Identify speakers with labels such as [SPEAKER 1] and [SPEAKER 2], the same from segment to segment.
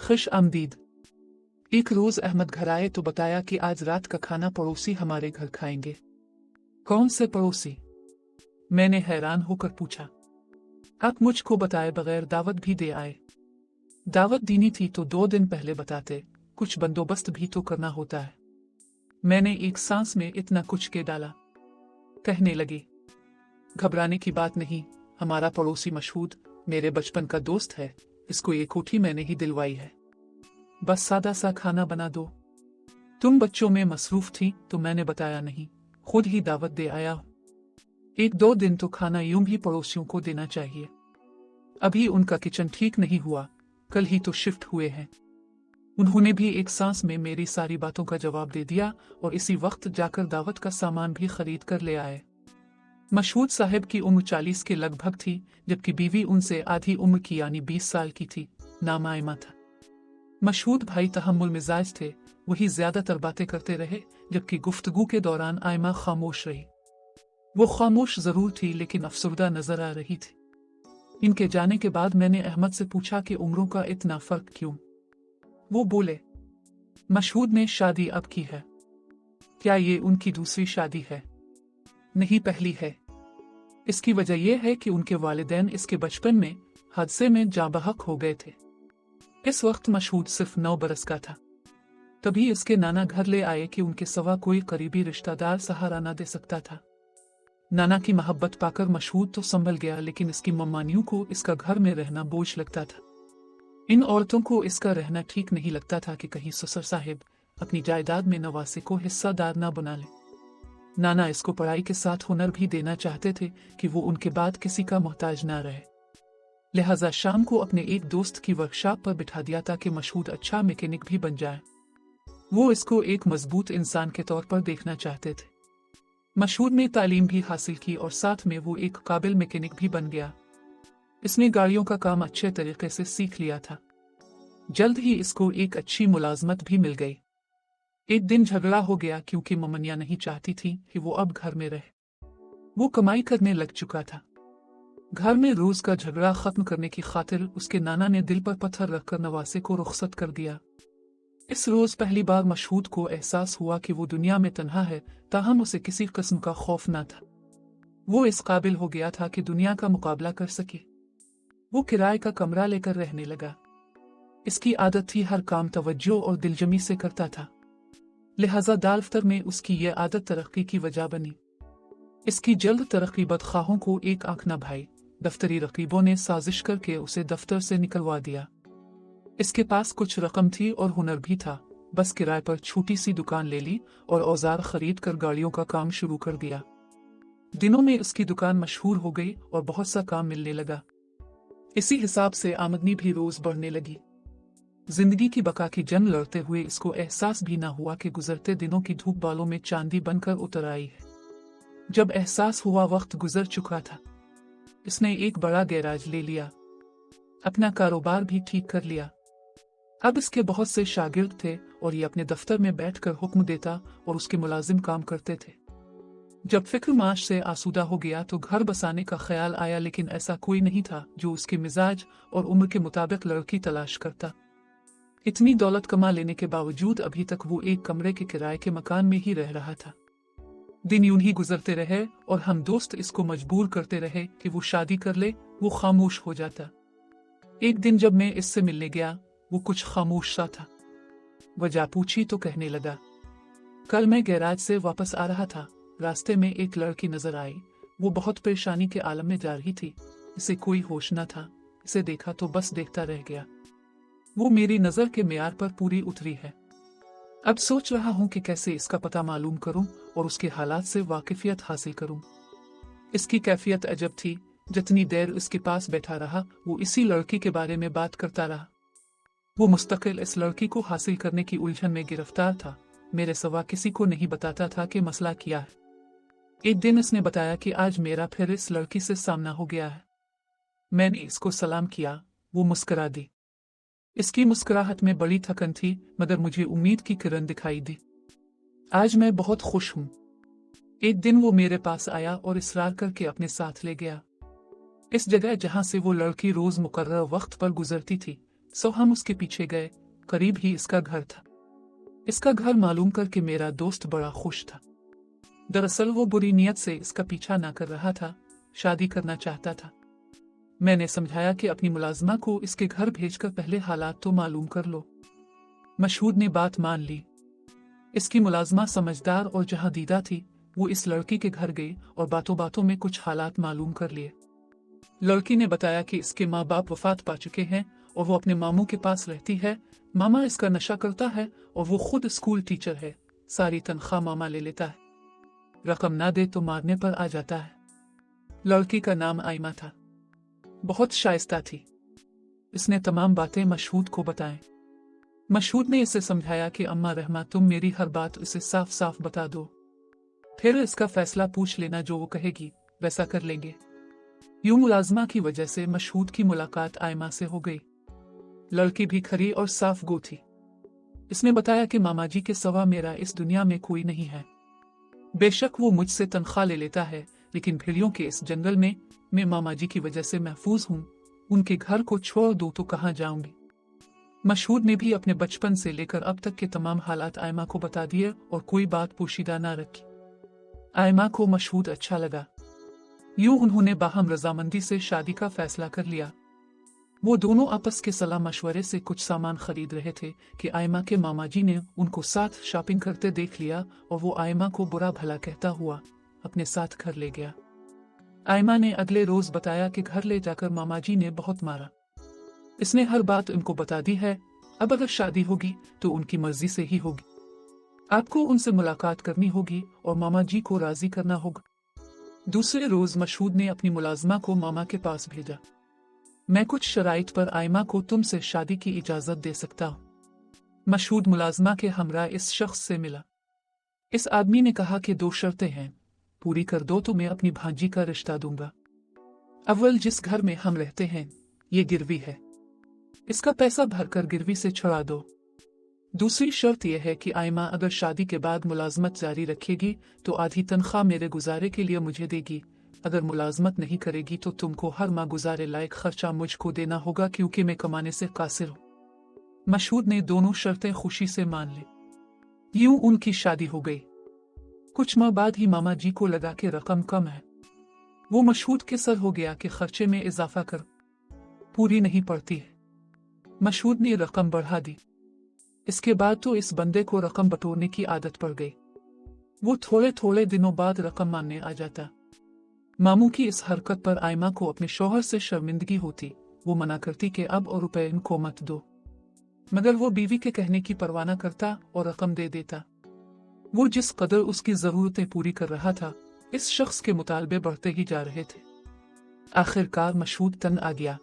[SPEAKER 1] खुश आमदीद। एक रोज अहमद घर आए तो बताया कि आज रात का खाना पड़ोसी हमारे घर खाएंगे। कौन से पड़ोसी? मैंने हैरान होकर पूछा। आप मुझको बताए बगैर दावत भी दे आए। दावत देनी थी तो 2 दिन पहले बताते, कुछ बंदोबस्त भी तो करना होता है। मैंने एक सांस में इतना कुछ के डाला। कहने लगी, घबराने की बात नहीं, हमारा पड़ोसी मशहूद मेरे बचपन का दोस्त है, इसको ये कोठी मैंने ही दिलवाई है। बस सादा सा खाना बना दो। तुम बच्चों में मसरूफ थी तो मैंने बताया नहीं, खुद ही दावत दे आया। 1-2 दिन तो खाना यूं भी पड़ोसियों को देना चाहिए। अभी उनका किचन ठीक नहीं हुआ, कल ही तो शिफ्ट हुए हैं। उन्होंने भी एक सांस में मेरी सारी बातों का जवाब दे दिया और इसी वक्त जाकर दावत का सामान भी खरीद कर ले आए। मशहूद साहब की उम्र 40 के लगभग थी, जबकि बीवी उनसे आधी उम्र की यानी 20 साल की थी। नाम आयमा था। मशहूद भाई तहम्मुल मिजाज थे, वही ज्यादातर बातें करते रहे, जबकि गुफ्तगू के दौरान आयमा खामोश रही। वो खामोश जरूर थी लेकिन अफसरदा नजर आ रही थी। इनके जाने के बाद मैंने अहमद से पूछा कि उम्रों का इतना फर्क क्यों? वो बोले, मशहूद ने शादी अब की है। क्या ये उनकी दूसरी शादी है? नहीं, पहली है। इसकी वजह यह है कि उनके वालिदैन इसके बचपन में हादसे में जाबहक हो गए थे। इस वक्त मशहूद सिर्फ 9 बरस का था। तभी इसके नाना घर ले आए कि उनके सिवा कोई करीबी रिश्तेदार सहारा न दे सकता था। नाना की मोहब्बत पाकर मशहूद तो संभल गया, लेकिन इसकी मम्मानियों को इसका घर में रहना बोझ लगता था। इन औरतों को इसका रहना ठीक नहीं लगता था कि कहीं ससुर साहिब अपनी जायदाद में नवासे को हिस्सादार न बना ले। नाना इसको पढ़ाई के साथ हुनर भी देना चाहते थे कि वो उनके बाद किसी का मोहताज ना रहे। लिहाजा शाम को अपने एक दोस्त की वर्कशॉप पर बिठा दिया ताकि मशहूद अच्छा मैकेनिक भी बन जाए। वो इसको एक मजबूत इंसान के तौर पर देखना चाहते थे। मशहूद ने तालीम भी हासिल की और साथ में वो एक काबिल मैकेनिक भी बन गया। इसने गाड़ियों का काम अच्छे तरीके से सीख लिया था। जल्द ही इसको एक अच्छी मुलाजमत भी मिल गई। एक दिन झगड़ा हो गया क्योंकि ममनिया नहीं चाहती थी कि वो अब घर में रहे। वो कमाई करने लग चुका था। घर में रोज का झगड़ा खत्म करने की खातिर उसके नाना ने दिल पर पत्थर रखकर नवासे को रुखसत कर दिया। इस रोज पहली बार मशहूद को एहसास हुआ कि वो दुनिया में तन्हा है, ताहम उसे किसी किस्म का खौफ न था। वो इस काबिल हो गया था कि दुनिया का मुकाबला कर सके। वो किराए का कमरा लेकर रहने लगा। इसकी आदत थी हर काम तवज्जो और दिलजमी से करता था। लिहाजा दफ्तर में उसकी ये आदत तरक्की की वजह बनी। इसकी जल्द तरक्की बदखाहों को एक आंख न भाई। दफ्तरी रकीबों ने साजिश करके उसे दफ्तर से निकलवा दिया। इसके पास कुछ रकम थी और हुनर भी था। बस किराए पर छोटी सी दुकान ले ली और औजार खरीद कर गाड़ियों का काम शुरू कर दिया। दिनों में उसकी दुकान मशहूर हो गई और बहुत सा काम मिलने लगा। इसी हिसाब से आमदनी भी रोज बढ़ने लगी। जिंदगी की बका की जंग लड़ते हुए इसको एहसास भी न हुआ कि गुजरते दिनों की धूप बालों में चांदी बनकर उतर आई है। जब एहसास हुआ वक्त गुजर चुका था, इसने एक बड़ा गैराज ले लिया। अपना कारोबार भी ठीक कर लिया। अब इसके बहुत से शागिर्द थे और ये अपने दफ्तर में बैठकर हुक्म देता और उसके मुलाजिम काम करते थे। जब फिक्र माश से आसूदा हो गया तो घर बसाने का ख्याल आया, लेकिन ऐसा कोई नहीं था जो उसके मिजाज और उम्र के मुताबिक लड़की तलाश करता। इतनी दौलत कमा लेने के बावजूद अभी तक वो एक कमरे के किराए के मकान में ही रह रहा था। दिन यूं ही गुजरते रहे और हम दोस्त इसको मजबूर करते रहे कि वो शादी कर ले। वो खामोश हो जाता। एक दिन जब मैं इससे मिलने गया, वो कुछ खामोश सा था। वजह पूछी तो कहने लगा, कल मैं गैराज से वापस आ रहा था, रास्ते में एक लड़की नजर आई। वो बहुत परेशानी के आलम में जा रही थी। इसे कोई होश न था। इसे देखा तो बस देखता रह गया। वो मेरी नजर के मेयार पर पूरी उतरी है। अब सोच रहा हूं कि कैसे इसका पता मालूम करूं और उसके हालात से वाकिफियत हासिल करूं। इसकी कैफियत अजब थी। जितनी देर उसके पास बैठा रहा, वो इसी लड़की के बारे में बात करता रहा। वो मुस्तकिल इस लड़की को हासिल करने की उलझन में गिरफ्तार था। मेरे सिवा किसी को नहीं बताता था कि मसला क्या है। एक दिन इसने बताया कि आज मेरा फिर इस लड़की से सामना हो गया है। मैंने इसको सलाम किया। वो मुस्कुरा दी। इसकी मुस्कुराहट में बड़ी थकन थी, मगर मुझे उम्मीद की किरण दिखाई दी। आज मैं बहुत खुश हूं। एक दिन वो मेरे पास आया और इसरार करके अपने साथ ले गया। इस जगह जहां से वो लड़की रोज मुकर्रर वक्त पर गुजरती थी, सो हम उसके पीछे गए। करीब ही इसका घर था। इसका घर मालूम करके मेरा दोस्त बड़ा खुश था। दरअसल वो बुरी नीयत से इसका पीछा ना कर रहा था, शादी करना चाहता था। मैंने समझाया कि अपनी मुलाजमा को इसके घर भेजकर पहले हालात तो मालूम कर लो। मशहूद ने बात मान ली। इसकी मुलाजमा समझदार और जहांदीदा थी। वो इस लड़की के घर गई और बातों बातों में कुछ हालात मालूम कर लिए। लड़की ने बताया कि इसके माँ बाप वफात पा चुके हैं और वो अपने मामू के पास रहती है। मामा इसका नशा करता है और वो खुद स्कूल टीचर है। सारी तनख्वाह मामा ले लेता है। रकम ना दे तो मारने पर आ जाता है। लड़की का नाम आयमा था। बहुत शाइस्ता थी। इसने तमाम बातें मशहूद को बताएं। मशहूद ने इसे समझाया कि अम्मा रहमा, तुम मेरी हर बात उसे साफ साफ बता दो, फिर इसका फैसला पूछ लेना। जो वो कहेगी वैसा कर लेंगे। यूं मुलाजमा की वजह से मशहूद की मुलाकात आयमा से हो गई। लड़की भी खरी और साफ गो थी। इसने बताया कि मामा जी के सिवा मेरा इस दुनिया में कोई नहीं है। बेशक वो मुझसे तनख्वाह ले लेता है, लेकिन भेड़ियों के इस जंगल में मैं मामा जी की वजह से महफूज हूँ। उनके घर को छोड़ दो तो कहाँ जाऊंगी। मशहूद ने भी अपने बचपन से लेकर अब तक के तमाम हालात आयमा को बता दिए और कोई बात पोशीदा ना रखी। आयमा को मशहूद अच्छा लगा। यूं उन्होंने बाहम रजामंदी से शादी का फैसला कर लिया। वो दोनों आपस के सलाह मशवरे से कुछ सामान खरीद रहे थे कि आयमा के मामा जी ने उनको साथ शॉपिंग करते देख लिया और वो आयमा को बुरा भला कहता हुआ अपने साथ घर ले गया। आयमा ने अगले रोज बताया कि घर ले जाकर मामा जी ने बहुत मारा। इसने हर बात उनको बता दी है। अब अगर शादी होगी तो उनकी मर्जी से ही होगी। आपको उनसे मुलाकात करनी होगी और मामा जी को राजी करना होगा। दूसरे रोज मशहूद ने अपनी मुलाजमा को मामा के पास भेजा। मैं कुछ शराइत पर आयमा को तुमसे शादी की इजाजत दे सकता हूँ। मशहूद मुलाजमा के हमरा इस शख्स से मिला। इस आदमी ने कहा कि 2 शर्तें हैं, पूरी कर दो तो मैं अपनी भांजी का रिश्ता दूंगा। अव्वल, जिस घर में हम रहते हैं ये गिरवी है, इसका पैसा भरकर गिरवी से छुड़ा दो। दूसरी शर्त यह है कि आयमा अगर शादी के बाद मुलाजमत जारी रखेगी तो आधी तनख्वाह मेरे गुजारे के लिए मुझे देगी। अगर मुलाजमत नहीं करेगी तो तुमको हर माह गुजारे लायक खर्चा मुझको देना होगा, क्योंकि मैं कमाने से कासिर हूँ। मशहूद ने दोनों शर्तें खुशी से मान ली। यूं उनकी शादी हो गई। कुछ माह बाद ही मामा जी को लगा कि रकम कम है। वो मशहूद के सर हो गया कि खर्चे में इजाफा कर, पूरी नहीं पड़ती है। मशहूद ने रकम बढ़ा दी। इसके बाद तो इस बंदे को रकम बटोरने की आदत पड़ गई। वो थोड़े थोड़े दिनों बाद रकम मांगने आ जाता। मामू की इस हरकत पर आयमा को अपने शौहर से शर्मिंदगी होती। वो मना करती कि अब और रुपए इनको मत दो, मगर वो बीवी के कहने की परवाह न करता और रकम दे देता। वो जिस कदर उसकी जरूरतें पूरी कर रहा था, इस शख्स के मुतालबे बढ़ते ही जा रहे थे। आखिरकार मशहूद तंग आ गया।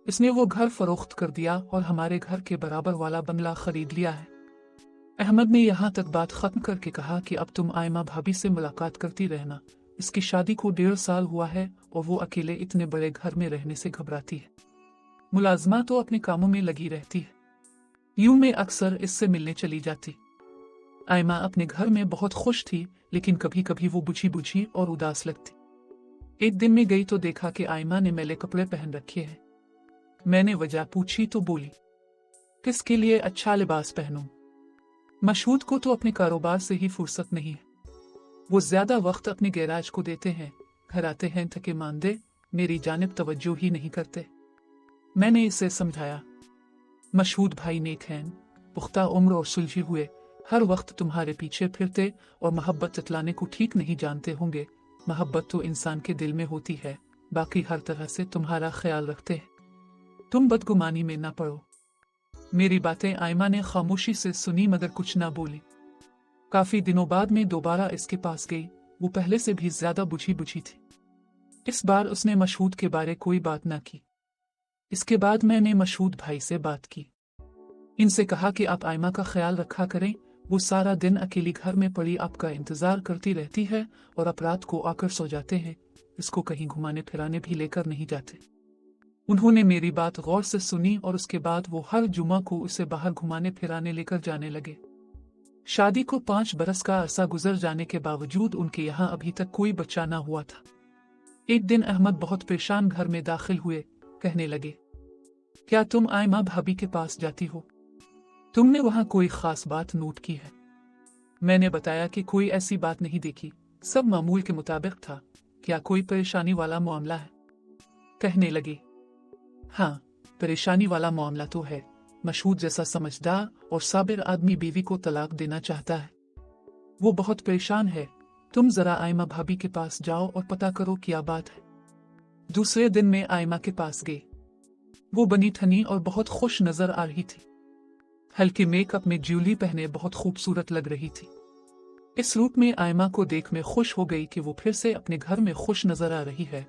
[SPEAKER 1] इसने वो घर फरोख्त कर दिया और हमारे घर के बराबर वाला बंगला खरीद लिया है। अहमद ने यहाँ तक बात खत्म करके कहा कि अब तुम आयमा भाभी से मुलाकात करती रहना। इसकी शादी को 1.5 साल हुआ है और वो अकेले इतने बड़े घर में रहने से घबराती है। मुलाजमा तो अपने कामों में लगी रहती है। यूं मैं अक्सर इससे मिलने चली जाती। आयमा अपने घर में बहुत खुश थी, लेकिन कभी कभी वो बुझी बुझी और उदास लगती। एक दिन मैं गई तो देखा कि आयमा ने मैले कपड़े पहन रखे हैं। मैंने वजह पूछी तो बोली, किसके लिए अच्छा लिबास पहनूं? मशहूद को तो अपने कारोबार से ही फुर्सत नहीं है। वो ज्यादा वक्त अपने गैराज को देते हैं। घर आते हैं थके मांदे, मेरी जानिब तवज्जो ही नहीं करते। मैंने इसे समझाया, मशहूद भाई नेक हैं, पुख्ता उम्र और सुलझे हुए, हर वक्त तुम्हारे पीछे फिरते और मोहब्बत जतलाने को ठीक नहीं जानते होंगे। मोहब्बत तो इंसान के दिल में होती है, बाकी हर तरह से तुम्हारा ख्याल रखते हैं। तुम बदगुमानी में ना पड़ो। मेरी बातें आयमा ने खामोशी से सुनी मगर कुछ ना बोली। काफी दिनों बाद मैं दोबारा इसके पास गई। वो पहले से भी ज्यादा बुझी बुझी थी। इस बार उसने मशहूद के बारे कोई बात ना की। इसके बाद मैंने मशहूद भाई से बात की। इनसे कहा कि आप आयमा का ख्याल रखा करें। वो सारा दिन अकेली घर में पड़ी आपका इंतजार करती रहती है और अब रात को आकर सो जाते हैं। इसको कहीं घुमाने फिराने भी लेकर नहीं जाते। उन्होंने मेरी बात गौर से सुनी और उसके बाद वो हर जुमा को उसे बाहर घुमाने फिराने लेकर जाने लगे। शादी को 5 बरस का अरसा गुजर जाने के बावजूद उनके यहाँ अभी तक कोई बच्चा ना हुआ था। एक दिन अहमद बहुत परेशान घर में दाखिल हुए। कहने लगे, क्या तुम आयमा भाभी के पास जाती हो? तुमने वहां कोई खास बात नोट की है? मैंने बताया कि कोई ऐसी बात नहीं देखी, सब मामूल के मुताबिक था। क्या कोई परेशानी वाला मामला है? कहने लगी, हाँ, परेशानी वाला मामला तो है। मशहूद जैसा समझदार और साबिर आदमी बीवी को तलाक देना चाहता है। वो बहुत परेशान है। तुम जरा आयमा भाभी के पास जाओ और पता करो क्या बात है। दूसरे दिन मैं आयमा के पास गई। वो बनी ठनी और बहुत खुश नजर आ रही थी। हल्के मेकअप में ज्वेलरी पहने बहुत खूबसूरत लग रही थी। इस रूप में आयमा को देख मैं खुश हो गई कि वो फिर से अपने घर में खुश नजर आ रही है।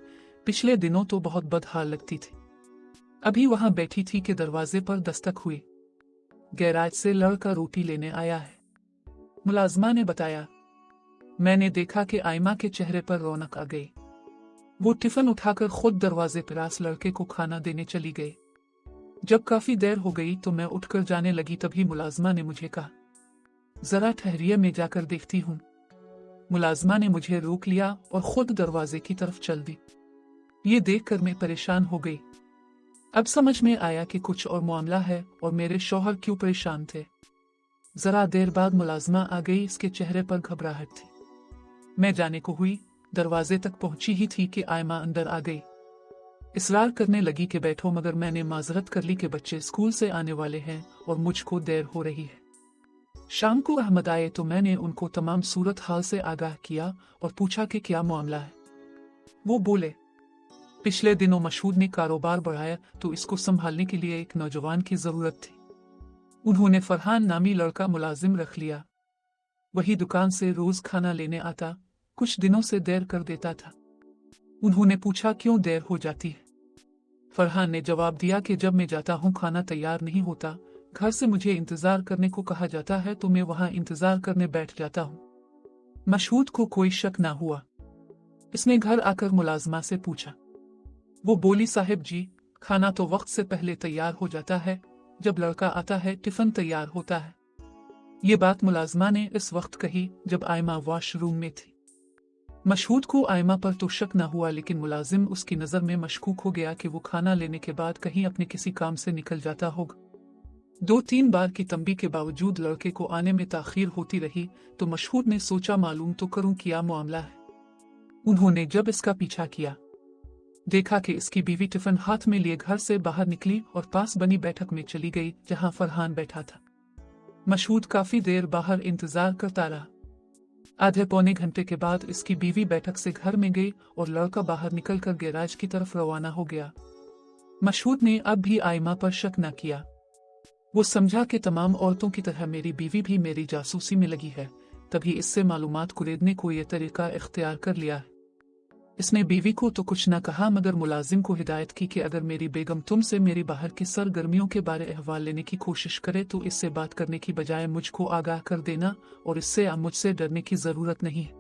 [SPEAKER 1] पिछले दिनों तो बहुत बदहाल लगती थी। अभी वहां बैठी थी कि दरवाजे पर दस्तक हुई। गैराज से लड़का रोटी लेने आया है, मुलाजमा ने बताया। मैंने देखा कि आयमा के चेहरे पर रौनक आ गई। वो टिफिन उठाकर खुद दरवाजे पास लड़के को खाना देने चली गई। जब काफी देर हो गई तो मैं उठकर जाने लगी, तभी मुलाजमा ने मुझे कहा, जरा ठहरिए, मैं जाकर देखती हूँ। मुलाजमा ने मुझे रोक लिया और खुद दरवाजे की तरफ चल दी। ये देखकर मैं परेशान हो गई। अब समझ में आया कि कुछ और मामला है और मेरे शौहर क्यों परेशान थे। जरा देर बाद मुलाजमा आ गई। इसके चेहरे पर घबराहट थी। मैं जाने को हुई, दरवाजे तक पहुंची ही थी कि आयमा अंदर आ गई। इसरार करने लगी कि बैठो, मगर मैंने माजरत कर ली कि बच्चे स्कूल से आने वाले हैं और मुझको देर हो रही है। शाम को अहमद आए तो मैंने उनको तमाम सूरत हाल से आगाह किया और पूछा कि क्या मामला है। वो बोले, पिछले दिनों मशहूद ने कारोबार बढ़ाया तो इसको संभालने के लिए एक नौजवान की जरूरत थी। उन्होंने फरहान नामी लड़का मुलाजिम रख लिया। वही दुकान से रोज खाना लेने आता, कुछ दिनों से देर कर देता था। उन्होंने पूछा क्यों देर हो जाती है। फरहान ने जवाब दिया कि जब मैं जाता हूँ खाना तैयार नहीं होता, घर से मुझे इंतजार करने को कहा जाता है तो मैं वहां इंतजार करने बैठ जाता हूँ। मशहूद को कोई शक ना हुआ। इसने घर आकर मुलाजमा से पूछा। वो बोली, साहिब जी, खाना तो वक्त से पहले तैयार हो जाता है, जब लड़का आता है टिफिन तैयार होता है। ये बात मुलाजमा ने इस वक्त कही जब आयमा वॉशरूम में थी। मशहूद को आयमा पर तो शक न हुआ, लेकिन मुलाजिम उसकी नजर में मशकूक हो गया कि वो खाना लेने के बाद कहीं अपने किसी काम से निकल जाता होगा। 2-3 बार की तंबी के बावजूद लड़के को आने में ताखीर होती रही तो मशहूद ने सोचा मालूम तो करूं क्या मामला है। उन्होंने जब इसका पीछा किया, देखा कि इसकी बीवी टिफिन हाथ में लिए घर से बाहर निकली और पास बनी बैठक में चली गई जहां फरहान बैठा था। मशहूद काफी देर बाहर इंतजार करता रहा। आधे पौने घंटे के बाद इसकी बीवी बैठक से घर में गई और लड़का बाहर निकलकर गैराज की तरफ रवाना हो गया। मशहूद ने अब भी आयमा पर शक न किया। वो समझा कि तमाम औरतों की तरह मेरी बीवी भी मेरी जासूसी में लगी है, तभी इससे मालूमात कुरेदने को यह तरीका इख्तियार कर लिया है। इसने बीवी को तो कुछ न कहा, मगर मुलाजिम को हिदायत की कि अगर मेरी बेगम तुमसे मेरी बाहर की सरगर्मियों के बारे अहवाल लेने की कोशिश करे तो इससे बात करने की बजाय मुझको आगाह कर देना, और इससे अब मुझसे डरने की जरूरत नहीं है।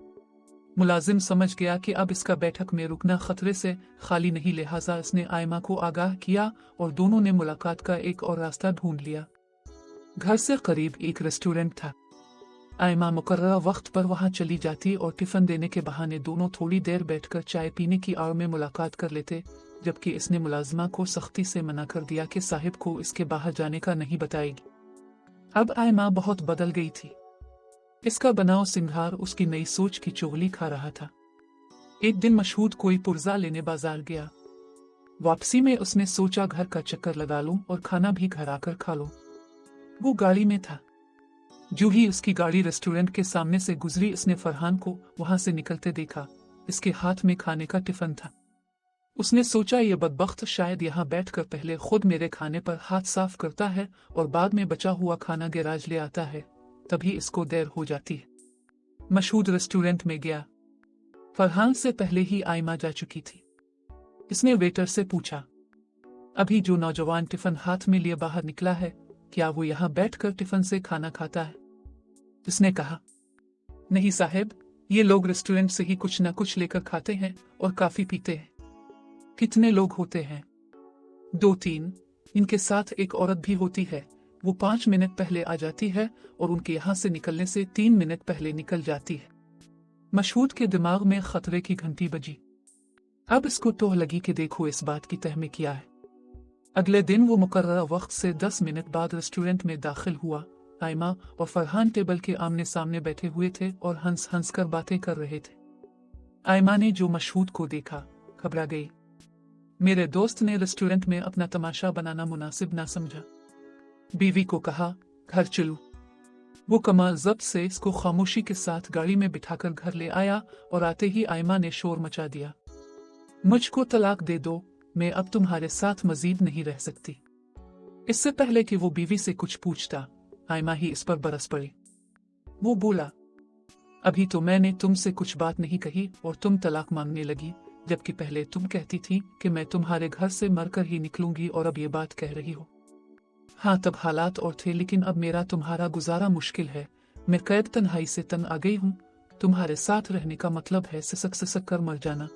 [SPEAKER 1] मुलाजिम समझ गया कि अब इसका बैठक में रुकना खतरे से खाली नहीं, लिहाजा इसने आयमा को आगाह किया और दोनों ने मुलाकात का एक और रास्ता ढूंढ लिया। घर से करीब एक रेस्टोरेंट था। आयमा मुकर्रर वक्त पर वहां चली जाती और टिफिन देने के बहाने दोनों थोड़ी देर बैठकर चाय पीने की आड़ में मुलाकात कर लेते, जबकि इसने मुलाजमा को सख्ती से मना कर दिया कि साहिब को इसके बाहर जाने का नहीं बताएगी। अब आयमा बहुत बदल गई थी। इसका बनाव सिंगार उसकी नई सोच की चुगली खा रहा था। एक दिन मशहूद कोई पुर्जा लेने बाजार गया। वापसी में उसने सोचा घर का चक्कर लगा लूं और खाना भी घर आकर खा लूं। वो गाड़ी में था। जो ही उसकी गाड़ी रेस्टोरेंट के सामने से गुजरी, इसने फरहान को वहां से निकलते देखा। इसके हाथ में खाने का टिफिन था। उसने सोचा ये बदबख्त शायद यहाँ बैठकर पहले खुद मेरे खाने पर हाथ साफ करता है और बाद में बचा हुआ खाना गैराज ले आता है, तभी इसको देर हो जाती है। मशहूद रेस्टोरेंट में गया। फरहान से पहले ही आयमा जा चुकी थी। इसने वेटर से पूछा, अभी जो नौजवान टिफिन हाथ में लिए बाहर निकला है, क्या वो यहाँ बैठकर टिफिन से खाना खाता है? इसने कहा, नहीं साहब, ये लोग रेस्टोरेंट से ही कुछ न कुछ लेकर खाते हैं और काफी पीते हैं। कितने लोग होते हैं? 2-3। इनके साथ एक औरत भी होती है। वो 5 मिनट पहले आ जाती है और उनके यहाँ से निकलने से 3 मिनट पहले निकल जाती है। मशहूद के दिमाग में खतरे की घंटी बजी। अब इसको टोह लगी कि देखो इस बात की तह में किया है। अगले दिन वो मुकर्रर वक्त से 10 मिनट बाद रेस्टोरेंट में दाखिल हुआ। आयमा और फरहान टेबल के आमने सामने बैठे हुए थे और हंस हंस कर बातें कर रहे थे। आयमा ने जो मशहूद को देखा, घबरा गई। मेरे दोस्त ने रेस्टोरेंट में अपना तमाशा बनाना मुनासिब ना समझा। बीवी को कहा, घर चलो। वो कमाल ज़ब्त से इसको खामोशी के साथ गाड़ी में बिठाकर घर ले आया और आते ही आयमा ने शोर मचा दिया। मुझको तलाक दे दो, मैं अब तुम्हारे साथ मजीद नहीं रह सकती। इससे पहले कि वो बीवी से कुछ पूछता, आयमा ही इस पर बरस पड़ी। वो बोला, अभी तो मैंने तुमसे कुछ बात नहीं कही और तुम तलाक मांगने लगी, जबकि पहले तुम कहती थी कि मैं तुम्हारे घर से मरकर ही निकलूंगी और अब ये बात कह रही हो। हाँ, तब हालात और थे, लेकिन अब मेरा तुम्हारा गुजारा मुश्किल है। मैं कैद तन्हाई से तंग आ गई हूँ। तुम्हारे साथ रहने का मतलब है सिसक सिसक कर मर जाना।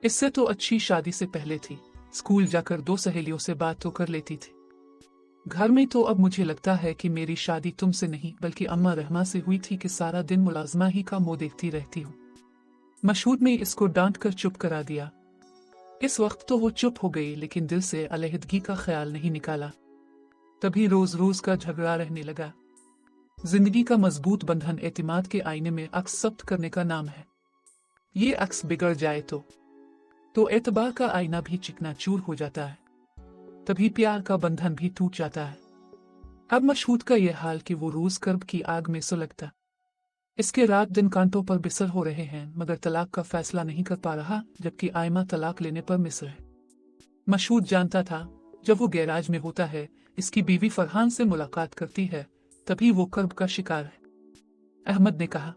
[SPEAKER 1] इससे तो अच्छी शादी से पहले थी। स्कूल जाकर 2 सहेलियों से बात तो कर लेती थी। घर में तो अब मुझे लगता है कि मेरी शादी तुमसे नहीं बल्कि अम्मा रहमा से हुई थी कि सारा दिन मुलाजमा ही का मुंह देखती रहती हूँ। मशहूद ने इसको डांट कर चुप करा दिया। इस वक्त तो वो चुप हो गई, लेकिन दिल से अलहदगी का ख्याल नहीं निकाला। तभी रोज रोज का झगड़ा रहने लगा। जिंदगी का मजबूत बंधन एतिमाद के आईने में अक्स सब्त करने का नाम है। ये अक्स बिगड़ जाए तो एतबार का आईना भी चिकनाचूर हो जाता है। तभी प्यार का बंधन भी टूट जाता है। अब मशहूद का यह हाल कि वो रोज कर्ब की आग में सुलगता। इसके रात दिन कांटों पर बिसर हो रहे हैं, मगर तलाक का फैसला नहीं कर पा रहा, जबकि आयमा तलाक लेने पर मिस्र है। मशहूद जानता था जब वो गैराज में होता है, इसकी बीवी फरहान से मुलाकात करती है, तभी वो कर्ब का शिकार है। अहमद ने कहा,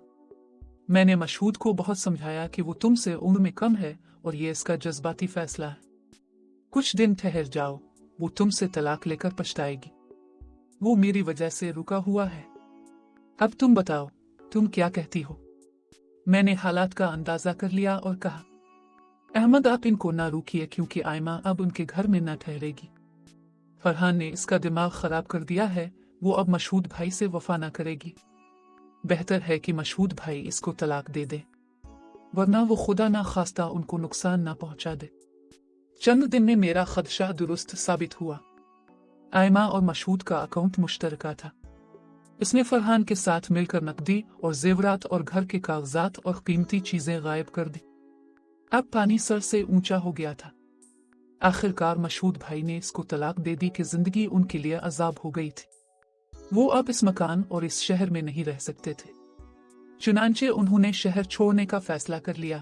[SPEAKER 1] मैंने मशहूद को बहुत समझाया कि वो तुमसे उम्र में कम है और ये इसका जज्बाती फैसला है। कुछ दिन ठहर जाओ, वो तुमसे तलाक लेकर पछताएगी। वो मेरी वजह से रुका हुआ है। अब तुम बताओ, तुम क्या कहती हो? मैंने हालात का अंदाजा कर लिया और कहा, अहमद आप इनको ना रोकिए, क्योंकि आयमा अब उनके घर में ना ठहरेगी। फरहान ने इसका दिमाग खराब कर दिया है। वो अब मशहूद भाई से वफा ना करेगी। बेहतर है कि मशहूद भाई इसको तलाक दे दे, वरना वो खुदा ना खास्ता उनको नुकसान ना पहुंचा दे। चंद दिन में मेरा खदशा दुरुस्त साबित हुआ। आयमा और मशहूद का अकाउंट मुश्तरका था। इसने फरहान के साथ मिलकर नकदी और जेवरात और घर के कागजात और कीमती चीजें गायब कर दी। अब पानी सर से ऊंचा हो गया था। आखिरकार मशहूद भाई ने इसको तलाक दे दी कि जिंदगी उनके लिए अजाब हो गई थी। वो अब इस मकान और इस शहर में नहीं रह सकते थे। चुनांचे उन्होंने शहर छोड़ने का फैसला कर लिया।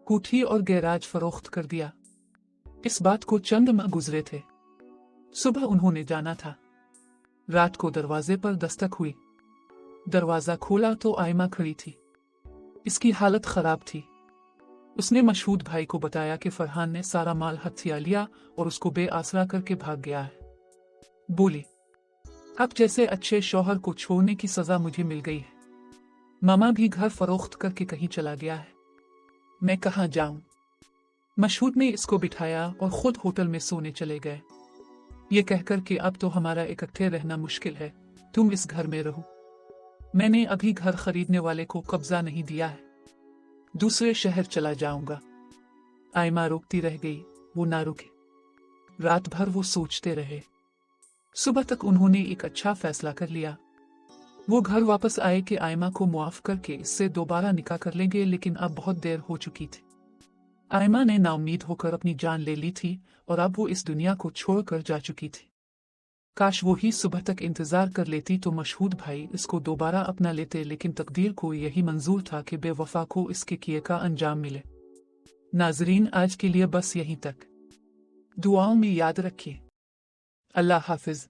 [SPEAKER 1] कोठी और गैराज फरोख्त कर दिया। इस बात को चंद माह गुजरे थे। सुबह उन्होंने जाना था। रात को दरवाजे पर दस्तक हुई। दरवाजा खोला तो आयमा खड़ी थी। इसकी हालत खराब थी। उसने मशहूद भाई को बताया कि फरहान ने सारा माल हथिया लिया और उसको बेआसरा करके भाग गया है। बोली, अब जैसे अच्छे शौहर को छोड़ने की सजा मुझे मिल गई है। मामा भी घर फरोख्त करके कहीं चला गया है। मैं कहाँ जाऊं? मशहूद ने इसको बिठाया और खुद होटल में सोने चले गए। ये कहकर कि अब तो हमारा इकट्ठे रहना मुश्किल है, तुम इस घर में रहो। मैंने अभी घर खरीदने वाले को कब्जा नहीं दिया है, दूसरे शहर चला जाऊंगा। आयमा रोकती रह गई, वो ना रुके। रात भर वो सोचते रहे। सुबह तक उन्होंने एक अच्छा फैसला कर लिया। वो घर वापस आए कि आयमा को मुआफ करके इससे दोबारा निकाह कर लेंगे, लेकिन अब बहुत देर हो चुकी थी। आयमा ने नाउम्मीद होकर अपनी जान ले ली थी और अब वो इस दुनिया को छोड़कर जा चुकी थी। काश वो ही सुबह तक इंतजार कर लेती तो मशहूद भाई इसको दोबारा अपना लेते, लेकिन तकदीर को यही मंजूर था कि बेवफा को इसके किए का अंजाम मिले। नाजरीन, आज के लिए बस यहीं तक। दुआओं में याद रखिए। अल्लाह हाफिज।